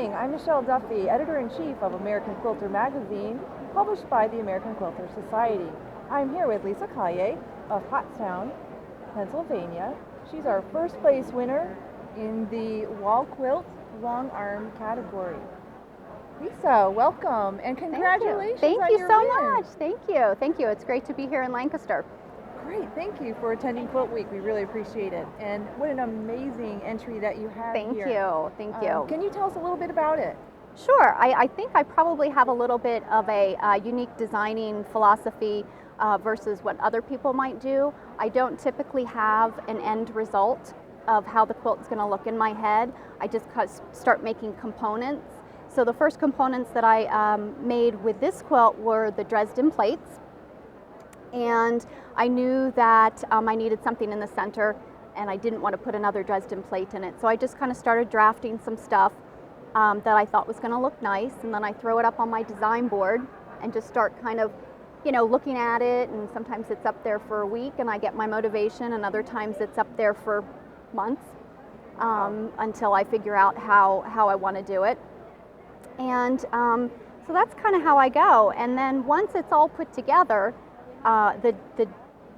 morning, I'm Michele Duffy, Editor-in-Chief of American Quilter magazine, published by the American Quilter Society. I'm here with Lisa Calle of Pottstown, Pennsylvania. She's our first place winner in the Wall Quilts Longarm category. Lisa, welcome and congratulations. Thank on you your so win. much. Thank you. It's great to be here in Lancaster. Great, thank you for attending Quilt Week. We really appreciate it. And what an amazing entry that you have here. Thank you. Can you tell us a little bit about it? Sure. I think I probably have a little bit of a unique designing philosophy versus what other people might do. I don't typically have an end result of how the quilt is going to look in my head. I just start making components. So the first components that I made with this quilt were the Dresden plates. And I knew that I needed something in the center and I didn't want to put another Dresden plate in it. So I just kind of started drafting some stuff that I thought was going to look nice, and then I throw it up on my design board and just start kind of, looking at it, and sometimes it's up there for a week and I get my motivation, and other times it's up there for months until I figure out how I want to do it. And so that's kind of how I go. And then once it's all put together,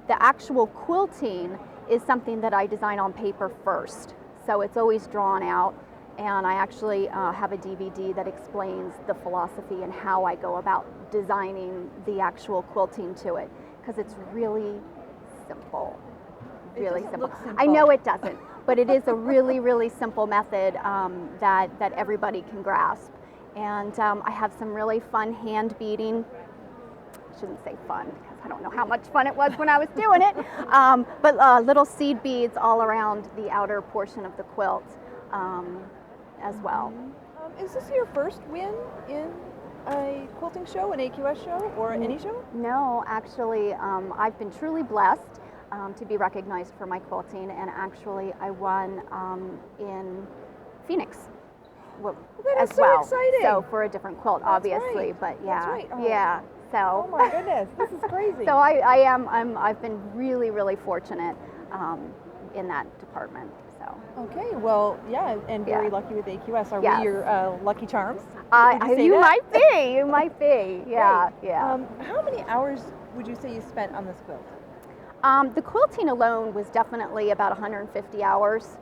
the actual quilting is something that I design on paper first. So it's always drawn out, and I actually have a DVD that explains the philosophy and how I go about designing the actual quilting to it, because it's really simple. Really simple. I know it doesn't, but it is a really, really simple method that everybody can grasp. And I have some really fun hand beading. I shouldn't say fun because I don't know how much fun it was when I was doing it, but little seed beads all around the outer portion of the quilt as well. Is this your first win in a quilting show, an AQS show, or any show? No, actually, I've been truly blessed to be recognized for my quilting, and actually I won in Phoenix as well. Exciting. So for a different quilt, That's obviously, right. but yeah, That's right. yeah. So. Oh my goodness, this is crazy. So I've been really, really fortunate in that department. So. Okay, well, yeah, and very lucky with AQS. Are we your lucky charms? You might be. Yeah, Great. yeah. How many hours would you say you spent on this quilt? The quilting alone was definitely about 150 hours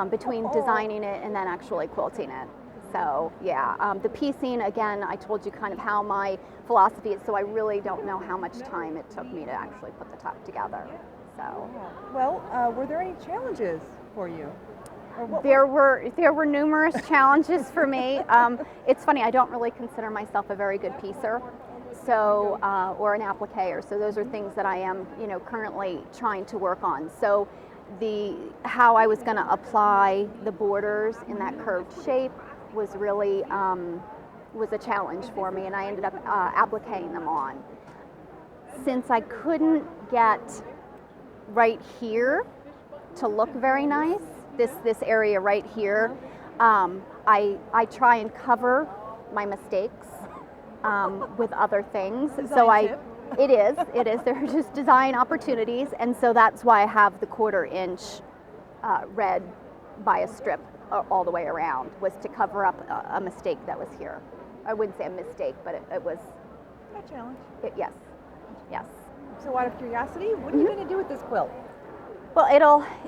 between designing it and then actually quilting it. So yeah, the piecing, again, I told you kind of how my philosophy is, so I really don't know how much time it took me to actually put the top together. So. Well, were there any challenges for you? There were numerous challenges for me. It's funny, I don't really consider myself a very good piecer, so or an appliquer. So those are things that I am, currently trying to work on. So how I was going to apply the borders in that curved shape was really was a challenge for me, and I ended up appliquing them on. Since I couldn't get right here to look very nice, this area right here, I try and cover my mistakes with other things. It is. There are just design opportunities, and so that's why I have the 1/4 inch red by a strip all the way around, was to cover up a mistake that was here. I wouldn't say a mistake, but it was a challenge. Yes. So out of curiosity, what are you going to do with this quilt? Well,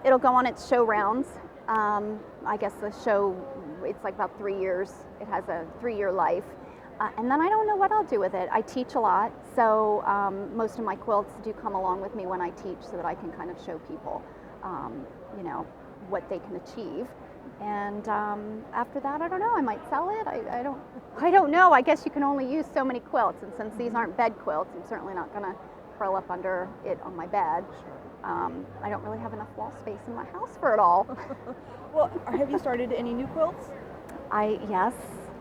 it'll go on its show rounds. I guess the show, it's like about 3 years. It has a 3-year life. And then I don't know what I'll do with it. I teach a lot, so most of my quilts do come along with me when I teach, so that I can kind of show people, what they can achieve. And after that, I don't know. I might sell it. I don't know. I guess you can only use so many quilts, and since these aren't bed quilts, I'm certainly not going to curl up under it on my bed. I don't really have enough wall space in my house for it all. Well, have you started any new quilts? Yes.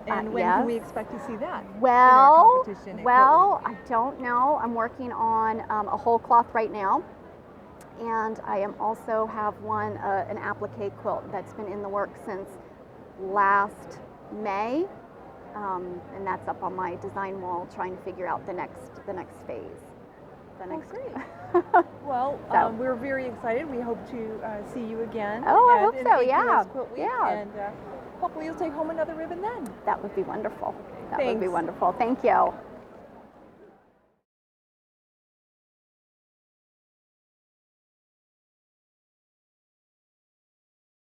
And when can we expect to see that? Well, I don't know. I'm working on a whole cloth right now, and I am also have an applique quilt that's been in the works since last May, and that's up on my design wall, trying to figure out the next phase. Great. Well, we're very excited. We hope to see you again. Oh, I hope so. Yeah. Quilt Week. Yeah. And hopefully you'll take home another ribbon then. That would be wonderful. That would be Thanks. wonderful. Thank you.